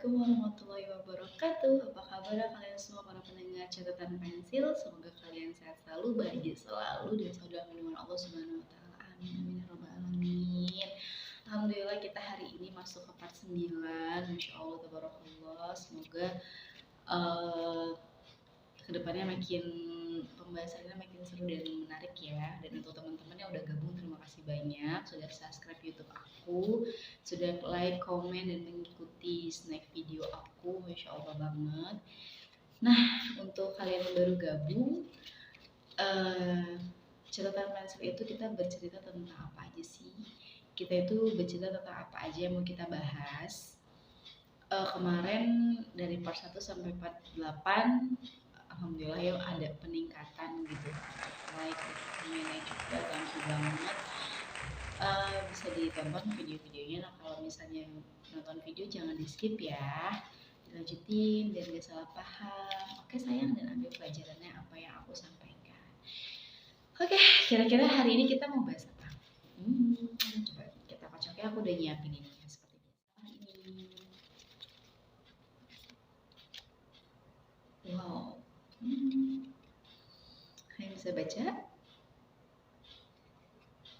Assalamualaikum warahmatullahi wabarakatuh. Apa kabar kalian semua para pendengar catatan pensil? Semoga kalian sehat selalu, bahagia selalu, dan selalu dalam lindungan Allah Subhanahu wa taala. Amin amin ya rabbal alamin. Alhamdulillah kita hari ini masuk ke part 9. Masya Allah tabarakallah. Semoga kedepannya makin pembahasannya makin seru dan menarik ya. Dan untuk teman-teman yang udah gabung, terima kasih banyak sudah subscribe YouTube aku, sudah like, komen, dan mengikuti snack video aku. Masya Allah banget. Nah, untuk kalian yang baru gabung, catatan pensil itu kita bercerita tentang apa aja sih? Kita itu bercerita tentang apa aja yang mau kita bahas. Kemarin dari part 1 sampai part 8 alhamdulillah ya ada peningkatan gitu, like komennya juga, thank you banget. Bisa ditonton video-videonya. Nah kalau misalnya nonton video jangan di skip ya, dilanjutin biar gak salah paham. Oke sayang, dan ambil pelajarannya apa yang aku sampaikan. Oke, kira-kira hari ini kita mau bahas apa? Coba kita kocoknya, aku udah nyiapin ini seperti ini. Wow. Kalian bisa baca?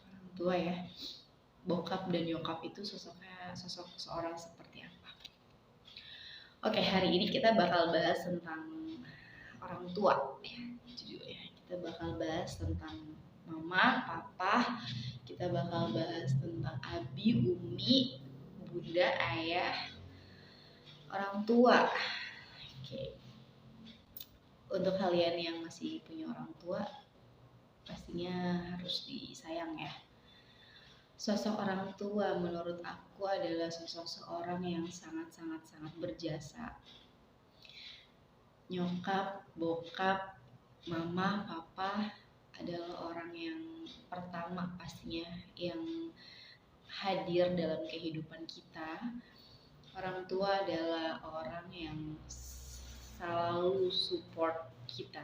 Orang tua ya. Bokap dan nyokap itu sosok seorang seperti apa? Oke, hari ini kita bakal bahas tentang orang tua ya, judulnya. Kita bakal bahas tentang mama, papa, kita bakal bahas tentang abi, umi, bunda, ayah, orang tua. Oke. Untuk kalian yang masih punya orang tua, pastinya harus disayang ya. Sosok orang tua menurut aku adalah sosok seorang yang sangat berjasa. Nyokap, bokap, mama, papa adalah orang yang pertama pastinya yang hadir dalam kehidupan kita. Orang tua adalah orang yang selalu support kita.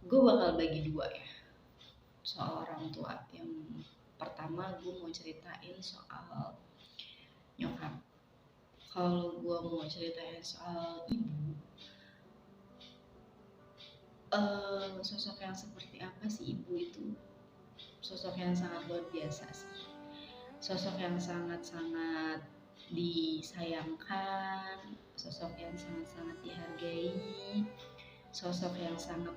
Gue bakal bagi dua ya soal orang tua. Yang pertama gue mau ceritain soal nyokap. Kalau gue mau ceritain soal ibu, sosok yang seperti apa sih ibu itu? Sosok yang sangat luar biasa sih. Sosok yang sangat disayangkan, sosok yang sangat dihargai, sosok yang sangat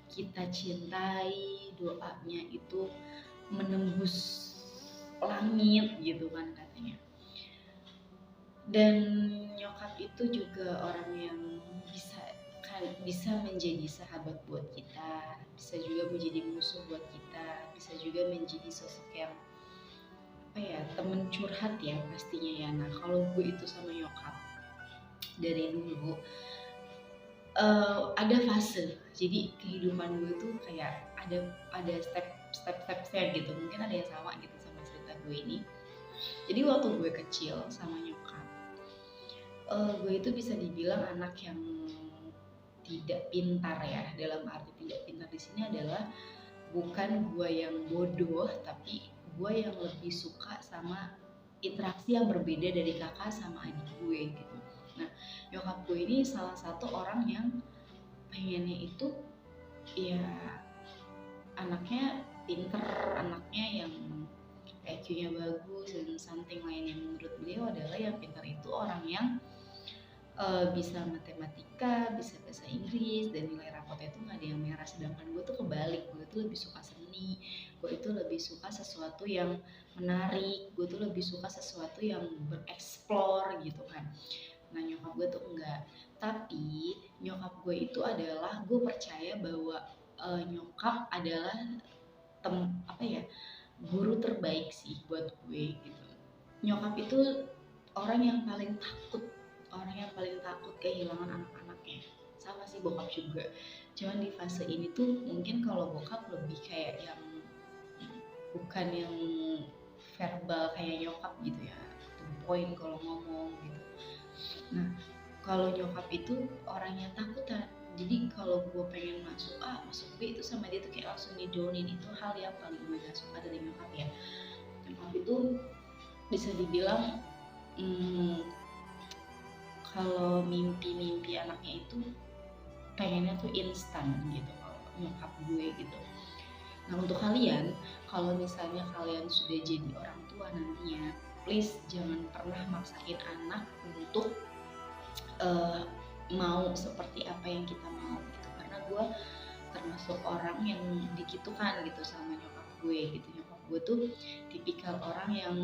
kita cintai. Doanya itu menembus langit gitu kan katanya. Dan nyokap itu juga orang yang bisa menjadi sahabat buat kita, bisa juga menjadi musuh buat kita, bisa juga menjadi sosok yang apa ya, temen curhat ya pastinya ya. Nah kalau gue itu sama nyokap dari dulu ada fase, jadi kehidupan gue tuh kayak ada step-stepnya gitu. Mungkin ada yang sama gitu sama cerita gue ini. Jadi waktu gue kecil sama nyokap, gue itu bisa dibilang anak yang tidak pintar ya. Dalam arti tidak pintar di sini adalah bukan gue yang bodoh, tapi gue yang lebih suka sama interaksi yang berbeda dari kakak sama adik gue gitu. Nah, nyokap gue ini salah satu orang yang pengennya itu ya anaknya pinter, anaknya yang IQ-nya bagus dan something lain. Yang menurut beliau adalah yang pintar itu orang yang bisa matematika, bisa bahasa Inggris, dan nilai rapotnya itu nggak ada yang merah. Sedangkan gue tuh kebalik, gue tuh lebih suka seni, gue itu lebih suka sesuatu yang menarik, gue tuh lebih suka sesuatu yang bereksplor gitu kan. Nah nyokap gue tuh enggak, tapi nyokap gue itu adalah, gue percaya bahwa nyokap adalah guru terbaik sih buat gue gitu. Nyokap itu orang yang paling takut kehilangan anak-anaknya. Sama sih bokap juga, cuman di fase ini tuh mungkin kalau bokap lebih kayak yang bukan yang verbal kayak nyokap gitu ya, to the point kalau ngomong gitu. Nah kalau nyokap itu orangnya takutan, jadi kalau gue pengen masuk B itu sama dia tuh kayak langsung didownin. Itu hal yang paling gue gak suka dari nyokap ya. Nyokap itu bisa dibilang kalau mimpi anaknya itu pengennya tuh instan gitu kalau nyokap gue gitu. Nah untuk kalian, kalau misalnya kalian sudah jadi orang tua nantinya, please jangan pernah maksain anak untuk uh, mau seperti apa yang kita mau gitu. Karena gue termasuk orang yang digitukan gitu sama nyokap gue gitu. Nyokap gue tuh tipikal orang yang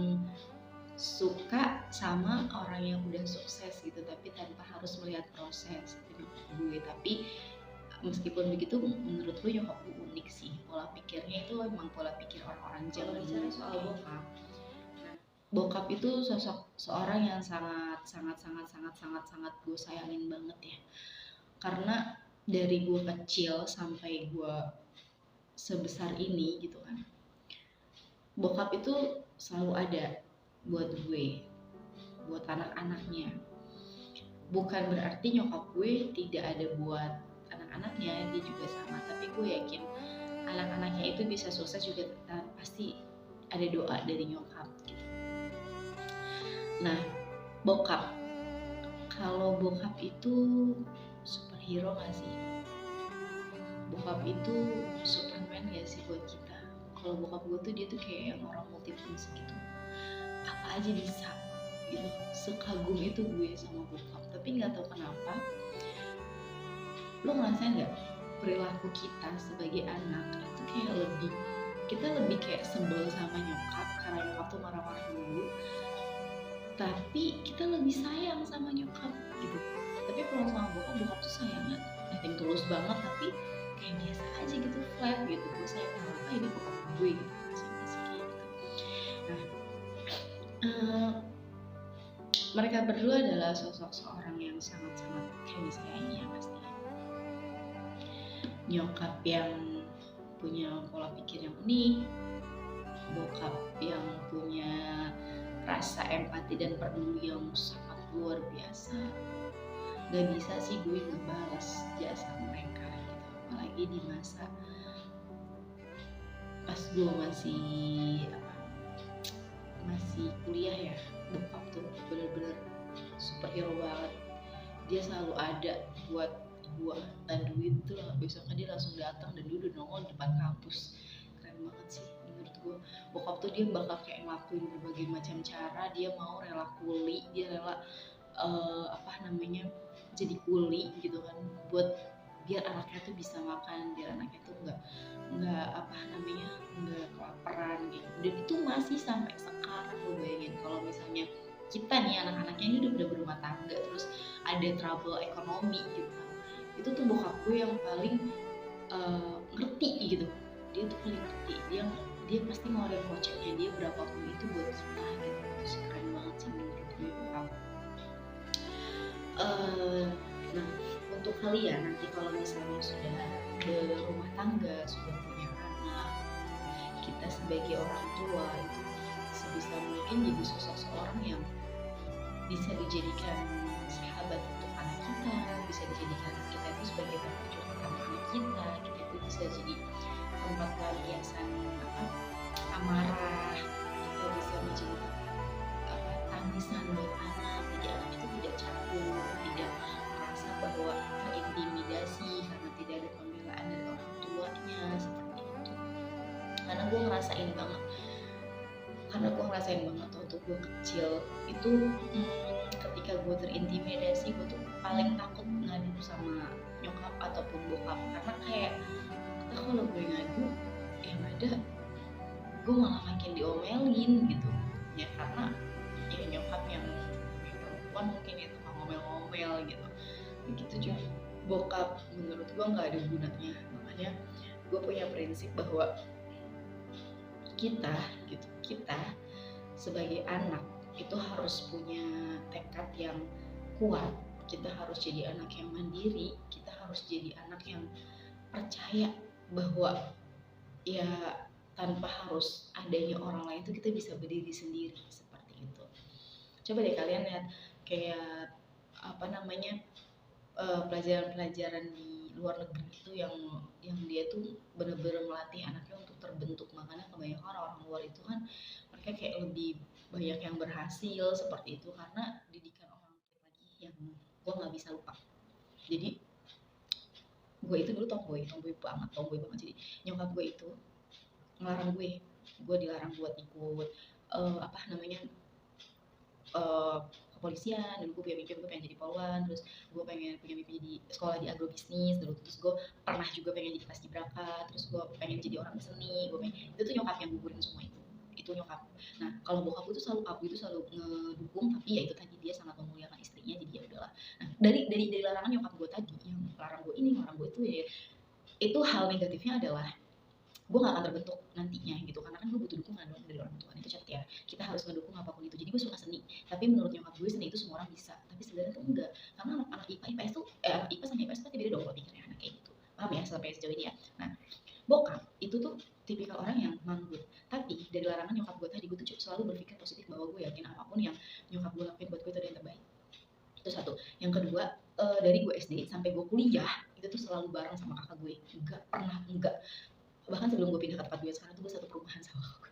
suka sama orang yang udah sukses gitu, tapi tanpa harus melihat proses gitu nyokap gue. Tapi meskipun begitu, menurut gue nyokap gue unik sih, pola pikirnya itu emang pola pikir orang-orang Jawa. Bicara soal bokap, nah, bokap itu sosok seorang yang sangat gue sayangin banget ya, karena dari gue kecil sampai gue sebesar ini gitu kan, bokap itu selalu ada buat gue, buat anak-anaknya. Bukan berarti nyokap gue tidak ada buat anak-anaknya, dia juga sama. Tapi gue yakin anak-anaknya itu bisa sukses juga, pasti ada doa dari nyokap gitu. Nah, bokap, kalau bokap itu superhero gak sih? Bokap itu Superman gak sih buat kita? Kalau bokap gue tuh dia tuh kayak yang orang multifungsi gitu, apa aja bisa gitu. Sekagum itu gue sama bokap. Tapi nggak tahu kenapa, lo ngerasain nggak perilaku kita sebagai anak itu kayak kita lebih kayak sebel sama nyokap karena nyokap tuh marah-marah dulu, tapi kita lebih sayang sama nyokap gitu. Tapi kalau sama bokap tuh sayangnya nothing tulus banget, tapi kayak biasa aja gitu, flat gitu. Gue sayang sama apa, ini bokap gue gitu, masih kayak gitu. Nah, mereka berdua adalah sosok seorang yang sangat-sangat kami sayangi ya pasti. Nyokap yang punya pola pikir yang unik, bokap yang punya rasa empati dan peduli yang sangat luar biasa. Gak bisa sih gue ngebalas jasa mereka gitu, apalagi di masa pas gue masih kuliah ya. Bokap tuh bener-bener superhero banget, dia selalu ada buat gua. Duit tuh besoknya dia langsung datang dan dia udah nongol di depan kampus. Keren banget sih menurut gua. Bokap tuh dia bakal kayak ngelakuin berbagai macam cara, dia mau rela kuli, dia rela jadi kuli gitu kan, buat biar anaknya tuh bisa makan, biar anaknya tuh nggak kelaparan gitu. Dan itu masih sampai sekarang. Lo bayangin kalau misalnya kita nih anak-anaknya ini udah berumah tangga, terus ada trouble ekonomi gitu kan, itu tuh bokap gue yang paling ngerti gitu. Dia tuh paling ngerti, dia pasti ngeluarin koceknya dia berapapun itu buat kita gitu. Itu sih keren banget sih menurut gue bokap. Nah untuk kalian nanti kalau misalnya sudah berumah tangga, sudah punya anak, kita sebagai orang tua itu sebisa mungkin jadi sosok seorang yang bisa dijadikan sahabat untuk anak kita, bisa dijadikan kita itu sebagai tempat curhatan anak kita itu bisa jadi tempat pelampiasan amarah, kita bisa menjadi tangisan buat anak. Jadi anak itu tidak canggung, tidak merasa bahwa terintimidasi karena tidak ada pembelaan dari orang tuanya seperti itu. Karena gue ngerasain banget waktu gue kecil itu, ketika gue terintimidasi, gue tuh paling takut ngadu sama nyokap ataupun bokap, karena kayak kalau gue ngadu yang ada gue malah makin diomelin gitu ya, karena ya nyokap yang perempuan mungkin itu ngomel-ngomel gitu. Begitu juga bokap, menurut gue nggak ada gunanya. Makanya gue punya prinsip bahwa kita sebagai anak itu harus punya tekad yang kuat. Kita harus jadi anak yang mandiri, kita harus jadi anak yang percaya bahwa ya tanpa harus adanya orang lain itu kita bisa berdiri sendiri seperti itu. Coba deh kalian lihat kayak pelajaran-pelajaran di luar negeri itu yang dia tuh benar-benar melatih anaknya untuk terbentuk. Makanya kebanyakan orang luar itu kan mereka kayak lebih banyak yang berhasil seperti itu karena didikan orang tua lagi yang gue nggak bisa lupa. Jadi gue itu dulu tomboy banget. Jadi nyokap gue itu ngelarang gue dilarang buat ikut apa namanya kepolisian. Dulu gue punya mimpi gue pengen jadi polwan, terus gue pengen punya mimpi di sekolah di agrobisnis dulu, terus gue pernah juga pengen jadi paskibraka, terus gue pengen jadi orang seni. Gue pengen, itu tuh nyokap yang gugurin semua itu nyokap. Nah kalau bokap gue tuh selalu, aku itu selalu ngedukung, tapi ya itu tadi dia sangat memuliakan istrinya, jadi ya udahlah. Nah dari larangan nyokap gue tadi yang larang gue ini larang gue itu, ya itu hal negatifnya adalah gue gak akan terbentuk nantinya gitu, karena kan gue butuh dukungan dong dari orang tua. Itu catat ya, kita harus ngedukung apapun itu. Jadi gue suka seni, tapi menurut nyokap gue seni itu semua orang bisa, tapi sebenarnya tuh enggak, karena anak IPA IPS tuh anak IPA sama IPS tuh beda dong kalau pikirnya anak kayak gitu, paham ya sampai sejauh ini ya. Nah bokap itu tuh tipikal orang yang manggut, tapi dari larangan nyokap gue tadi, gue tuh selalu berpikir positif bahwa gue yakin apapun yang nyokap gue lakuin buat gue itu ada yang terbaik. Itu satu. Yang kedua, dari gue SD sampai gue kuliah itu tuh selalu bareng sama kakak gue, enggak pernah enggak, bahkan sebelum gue pindah ke tempat gue sekarang tuh gue satu perumahan sama aku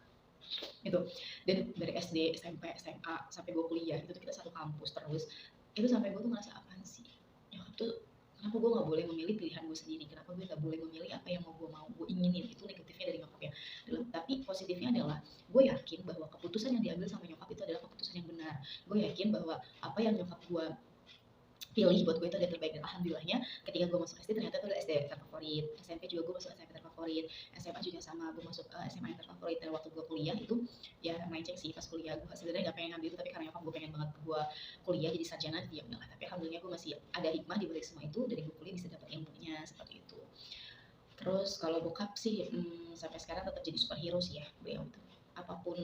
gitu. Dan dari SD SMP SMA sampai gue kuliah itu tuh kita satu kampus terus. Itu sampai gue tuh ngerasa apaan sih nyokap tuh, kenapa gue nggak boleh memilih pilihan gue sendiri, kenapa gue nggak boleh memilih apa yang gue inginin. Itu negatifnya dari nyokap ya. Tapi positifnya adalah gue yakin bahwa keputusan yang diambil sama nyokap itu adalah keputusan yang benar. Gue yakin bahwa apa yang nyokap gue pilih buat gue itu ada terbaik, dan alhamdulillahnya ketika gue masuk SD ternyata itu adalah SD terfavorit. SMP juga gue masuk SMP terfavorit, SMA juga sama, gue masuk SMA yang terfavorit. Dan waktu gue kuliah itu ya melenceng sih, pas kuliah gue sebenarnya nggak pengen ngambil itu, tapi karena nyokap gue pengen banget gue kuliah jadi sarjana, dia udahlah. Tapi alhamdulillah gue masih ada hikmah di balik semua itu, dari gue kuliah bisa dapat ilmunya seperti itu. Terus kalau bokap sih sampai sekarang tetap jadi superhero sih ya beliau itu. Apapun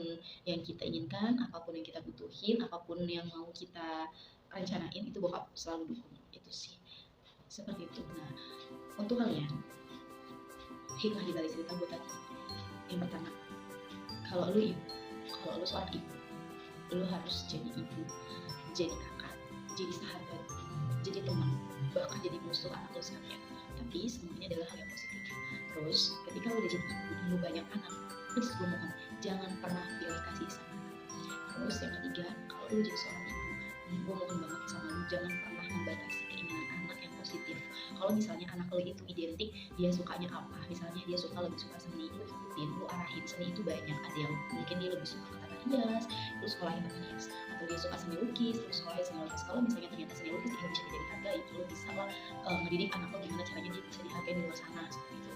yang kita inginkan, apapun yang kita butuhin, apapun yang mau kita rencanain, itu bokap selalu dukung. Itu sih seperti itu. Nah untuk kalian, hikmah di balik cerita gue tadi, yang pertama, kalau lu ibu, kalau lu seorang ibu, lu harus jadi ibu, jadi kakak, jadi sahabat, jadi teman, bahkan jadi musuh anak lu sekalian. Tapi semuanya adalah hal yang positif. Terus ketika lu udah jadi ibu dan lu banyak anak, please gue mohon jangan pernah pilih kasih sama anak. Terus yang ketiga, kalau lu jadi seorang ibu, gue mohon banget sama lu jangan pernah membatasi keinginan anak yang positif. Kalau misalnya anak lu itu identik dia sukanya apa, misalnya dia lebih suka seni, lu ikutin, lu arahin. Seni itu banyak, ada yang mungkin dia lebih suka tata rias, lu sekolahin tata rias, atau dia suka seni lukis, lu sekolahin seni lukis. Kalau misalnya ternyata seni lukis di Indonesia tidak dihargai, lu bisa lah ngedidik anak lo gimana caranya dia bisa dihargai di luar sana seperti itu.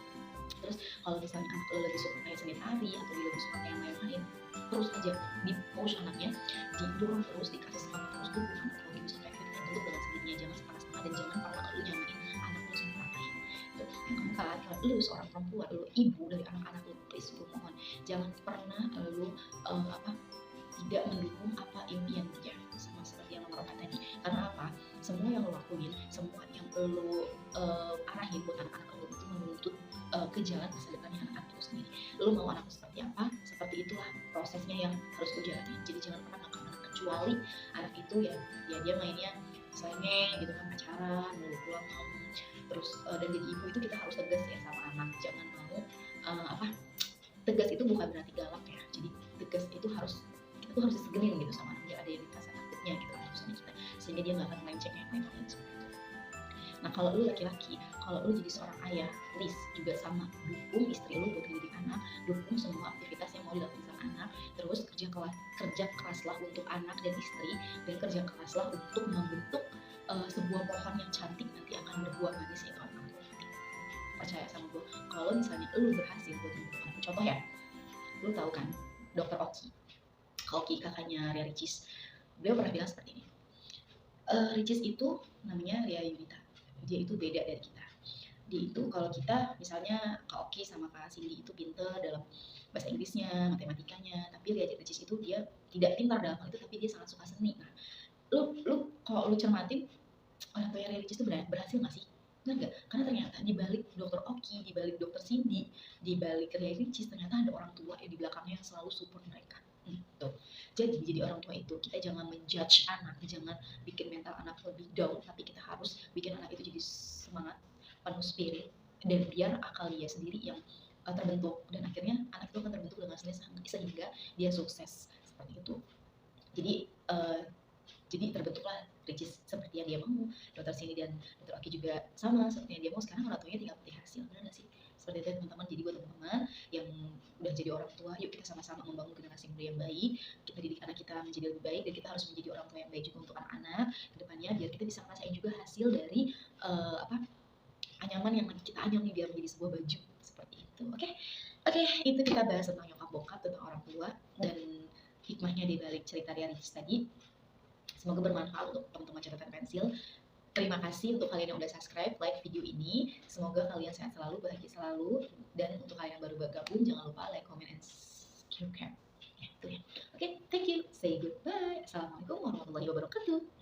Terus kalau misalnya anak lo lebih suka kayak seni tari, atau dia lebih suka kayak yang lain-lain, terus aja di push anaknya, didorong terus, dikasih semangat terus, dukung anak lo bisa kayak gitu, bentuk dengan sendirinya, jangan setengah-setengah, dan jangan pernah lu nyamain anak lo sama orang lain. Itu yang keempat, kalau lu seorang perempuan, lu ibu dari anak-anak lu, please gue mohon jangan pernah lu tidak mendukung apa impian dia, sama seperti yang nomor 4 tadi. Karena apa, semua yang lo lakuin, semua yang lo arahin buat anak-anak lo itu menuntut ke jalan masa depannya anak-anak lo sendiri. Lo mau anak lo seperti apa, seperti itulah prosesnya yang harus lo jalanin. Jadi jangan pernah ngekang anak, kecuali anak itu ya dia mainnya selengeng gitu kan, pacaran mulu pulang malam. Terus dan jadi ibu itu kita harus tegas ya sama anak, jangan mau tegas itu bukan berarti galak ya. Jadi tegas itu harus, kita tuh harus disegenin gitu sama anak, biar ada yang rasa takutnya gitu kan sama kita, sehingga dia nggak akan melenceng yang lain-lain seperti itu. Nah kalau lu laki-laki, kalau lu jadi seorang ayah, please juga sama, dukung istri lu buat mendidik anak, dukung semua aktivitas yang mau dilakukan sama anak. Terus kerja keraslah untuk anak dan istri, dan kerja keraslah untuk membentuk sebuah pohon yang cantik nanti akan berbuah manis, yaitu anak lu nanti. Percaya sama gue, kalau misalnya lu berhasil buat membentuk anak, contoh ya, lu tahu kan dokter Oki kakaknya Ria Ricis, beliau pernah bilang seperti ini, Ricis itu namanya Ria Yunita, dia itu beda dari kita. Dia itu kalau kita misalnya Kak Oki sama Kak Cindy itu pintar dalam bahasa Inggrisnya, matematikanya, tapi Ria Ricis itu dia tidak pintar dalam hal itu, tapi dia sangat suka seni. Nah lu kalau lu cermatin, orang tua Ria Ricis itu berhasil nggak sih? Enggak, karena ternyata di balik dokter Oki, di balik dokter Cindy, di balik Ria Ricis, ternyata ada orang tua yang di belakangnya yang selalu support mereka. Tuh. Jadi orang tua itu kita jangan menjudge anak, jangan bikin mental anak lebih down, tapi kita harus bikin anak itu jadi semangat, penuh spirit, dan biar akal dia sendiri yang terbentuk, dan akhirnya anak itu akan terbentuk dengan sendiri sehingga dia sukses seperti itu. Jadi terbentuklah Ricis seperti yang dia mau. Dokter Sini dan Dokter Oki juga sama seperti yang dia mau. Sekarang orang tuanya tinggal petik hasil, benar nggak sih? Seperti itu teman-teman. Jadi buat teman-teman yang udah jadi orang tua, yuk kita sama-sama membangun generasi muda yang baik. Kita didik anak kita menjadi lebih baik, dan kita harus menjadi orang tua yang baik juga untuk anak-anak kedepannya, biar kita bisa ngerasain juga hasil dari anyaman yang kita anyam nih, biar menjadi sebuah baju seperti itu. Oke, itu kita bahas tentang nyokap bokap, tentang orang tua, dan hikmahnya di balik cerita Ricis tadi. Semoga bermanfaat untuk teman-teman catatan pensil. Terima kasih untuk kalian yang udah subscribe, like video ini. Semoga kalian sehat selalu, bahagia selalu. Dan untuk kalian yang baru bergabung, jangan lupa like, comment, and subscribe. Ya, itu ya. Oke, thank you. Say goodbye. Assalamualaikum warahmatullahi wabarakatuh.